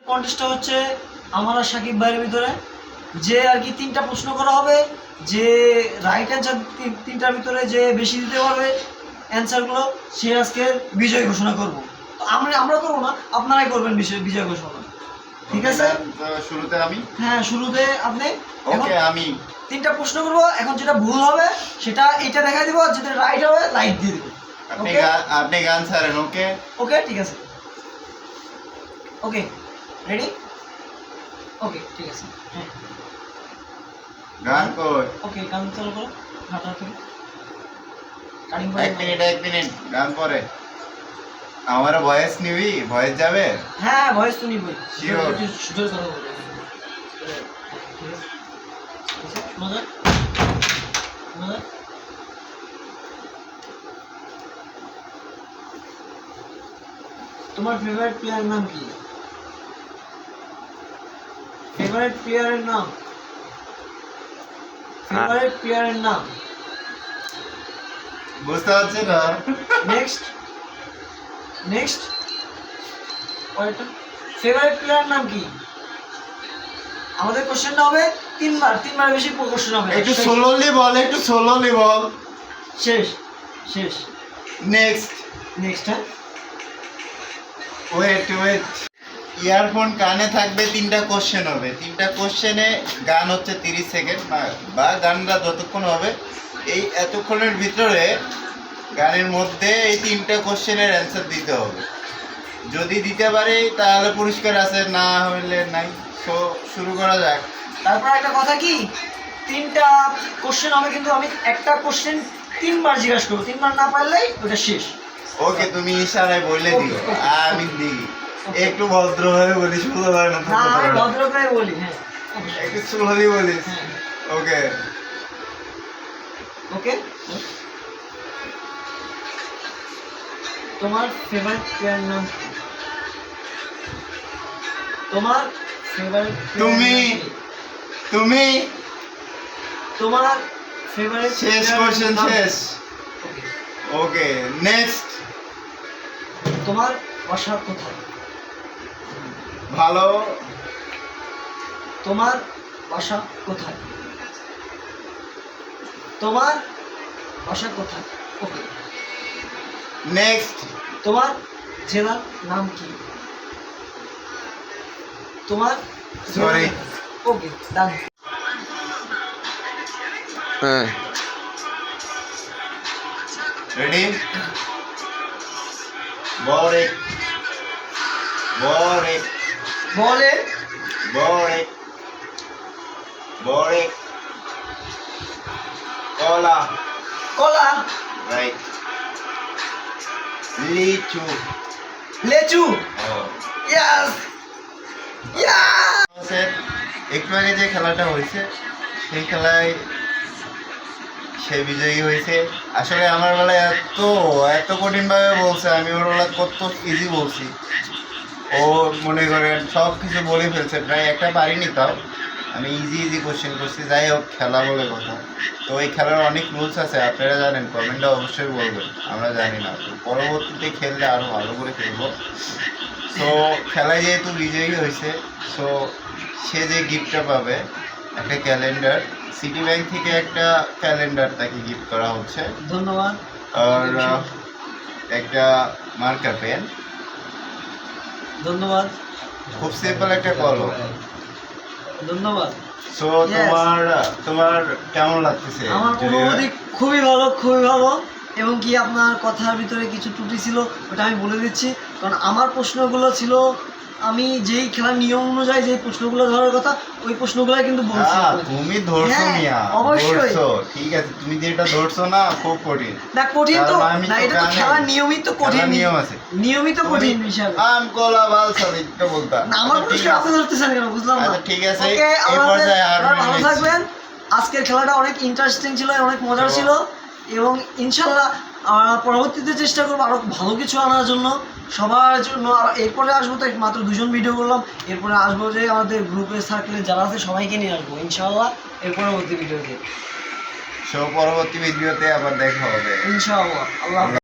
কন্টেস্টটা হচ্ছে আমার আর সাকিব ভাইয়ের ভিতরে, যে আর কি 3টা প্রশ্ন করা হবে, যে রাইট অ্যান্সার 3টার ভিতরে যে বেশি দিতে পারবে অ্যান্সারগুলো, সে আজকে বিজয় ঘোষণা করব। তো আমরা করবো না, আপনারাই করবেন বিজয় ঘোষণা, ঠিক আছে? শুরুতে আমি, হ্যাঁ শুরুতে আপনি। ওকে, আমি 3টা প্রশ্ন করবো, এখন যেটা ভুল হবে সেটা এটা দেখা দিব, আর যেটা রাইট হবে লাইট দিয়ে দিব। আপনি গান ছাড়েন। ওকে ওকে ঠিক আছে, ওকে রেডি, ওকে ঠিক আছে, হ্যাঁ গান কই? ওকে গান চালু করো, হাঁটা থেকে কাটিং এক মিনিট গান পরে। আমার ভয়েস নিবি? ভয়েস যাবে? হ্যাঁ ভয়েস তো নিবই, Sure. জোরে কথা বলো, শোনা যায়? শোনা যায়? তোমার ফেভারিট প্লেয়ার নাম কি? ফেভারিট প্লেয়ারের নাম, ফেভারিট প্লেয়ারের নাম। বুঝতে পারছি না। নেক্সট ফেভারিট প্লেয়ার নাম কি? আমাদের কোশ্চেনটা হবে তিনবার বেশি কোশ্চেন হবে। একটু স্লোলি বল, শেষ। নেক্সট হ্যাঁ ওয়েট ইয়ারফোন কানে থাকবে, 3টা কোশ্চেন হবে। 3টা কোশ্চেনে গান হচ্ছে 30 সেকেন্ড বা গানটা যতক্ষণ হবে, এই এতক্ষণের ভিতরে গানের মধ্যে এই 3টা কোশ্চেনের অ্যান্সার দিতে হবে। যদি দিতে পারে তাহলে পুরস্কার আছে, না হলে নাই। সো শুরু করা যাক। তারপর একটা কথা কি, 3টা কোশ্চেন হবে, কিন্তু আমি একটা কোশ্চেন 3বার জিজ্ঞাসা করবো, 3বার না পারলেই ওটা শেষ। ওকে, তুমি ইশারায় বলে দিও, আমি দিই। একটু ভদ্রভাবে বলিস, শুনতে পারে না? না আমি ভদ্র করে বলি, হ্যাঁ একটু স্লোলি বলিস। ওকে ওকে। তোমার ফেভারিট প্লেয়ার নাম কি? তোমার ফেভারিট তুমি তোমার ফেভারিট শেষ কোশ্চেন শেষ। Okay next. তোমার বাসা কোথায়? ভালো। তোমার বাসা কোথায়? তোমার বাসা কোথায়? Okay next. তোমার জেলার নাম কি? তোমার সরি। ওকে ডান। হ্যাঁ রেডি। বলে কলা। রাইট। লেচু। ইয়েস একটু আগে যে খেলাটা হয়েছে সেই খেলায় সে বিজয়ী হয়েছে। আসলে আমার বেলায় এত কঠিনভাবে বলছে, আমি ওর বেলা কত ইজি বলছি। ও মনে করেন সব কিছু বলে ফেলছে, প্রায় একটা পারিনি, তাও আমি ইজি কোশ্চেন করছি। যাই হোক, খেলা বলে কথা। তো এই খেলার অনেক রুলস আছে, আপনারা জানেন, কমেন্টে অবশ্যই বলবেন। আমরা জানি না, তো পরবর্তীতে খেললে আরও ভালো করে খেলবো। সো খেলায় যেহেতু বিজয়ী হয়েছে, সো সে যে গিফটটা পাবে, একটা ক্যালেন্ডার, সিটি ব্যাংক থেকে একটা ক্যালেন্ডার তাকে গিফট করা হচ্ছে। ধন্যবাদ। আর একটা মার্কার পেন। ধন্যবাদ। খুব সিম্পল একটা কলম। ধন্যবাদ। সো তোমার কেমন লাগতেছে? আমার অনুভূতি খুবই ভালো, এবং কি আপনার কথার ভিতরে কিছু ত্রুটি ছিল, ওটা আমি বলে দিচ্ছি। কারণ আমার প্রশ্নগুলো ছিল, আমি যেই খেলার নিয়ম অনুযায়ী যেই প্রশ্নগুলো ধরার কথা, ওই প্রশ্নগুলো কিন্তু বলছি। তুমি ধরছো মিয়া, অবশ্যই ঠিক আছে। তুমি যেটা ধরছো না, খুব কঠিন না। কঠিন তো না, এটা তো খেলার নিয়মিত কঠিন, নিয়ম আছে, নিয়মিত কঠিন হিসাবে। আম কলা বাল সবই তো বলতা। আমার প্রশ্ন আপনি ধরতেছেন কেন, বুঝলাম না। আচ্ছা ঠিক আছে, ওকে, এই পর্যায়ে আর ভালো থাকবেন। আজকের খেলাটা অনেক ইন্টারেস্টিং ছিল, অনেক মজার ছিল, এবং ইনশাল্লাহ পরবর্তীতে চেষ্টা করবো আরো ভালো কিছু আনার জন্য সবার জন্য। এরপরে আসবো তো মাত্র 2জন ভিডিও করলাম, এরপরে আসবো যে আমাদের গ্রুপের সার্কেলে যারা আছে সবাইকে নিয়ে আসবো ইনশাল্লাহ এর পরবর্তী ভিডিওতে। পরবর্তী ভিডিওতে আবার দেখা হবে ইনশাআল্লাহ। আল্লাহ।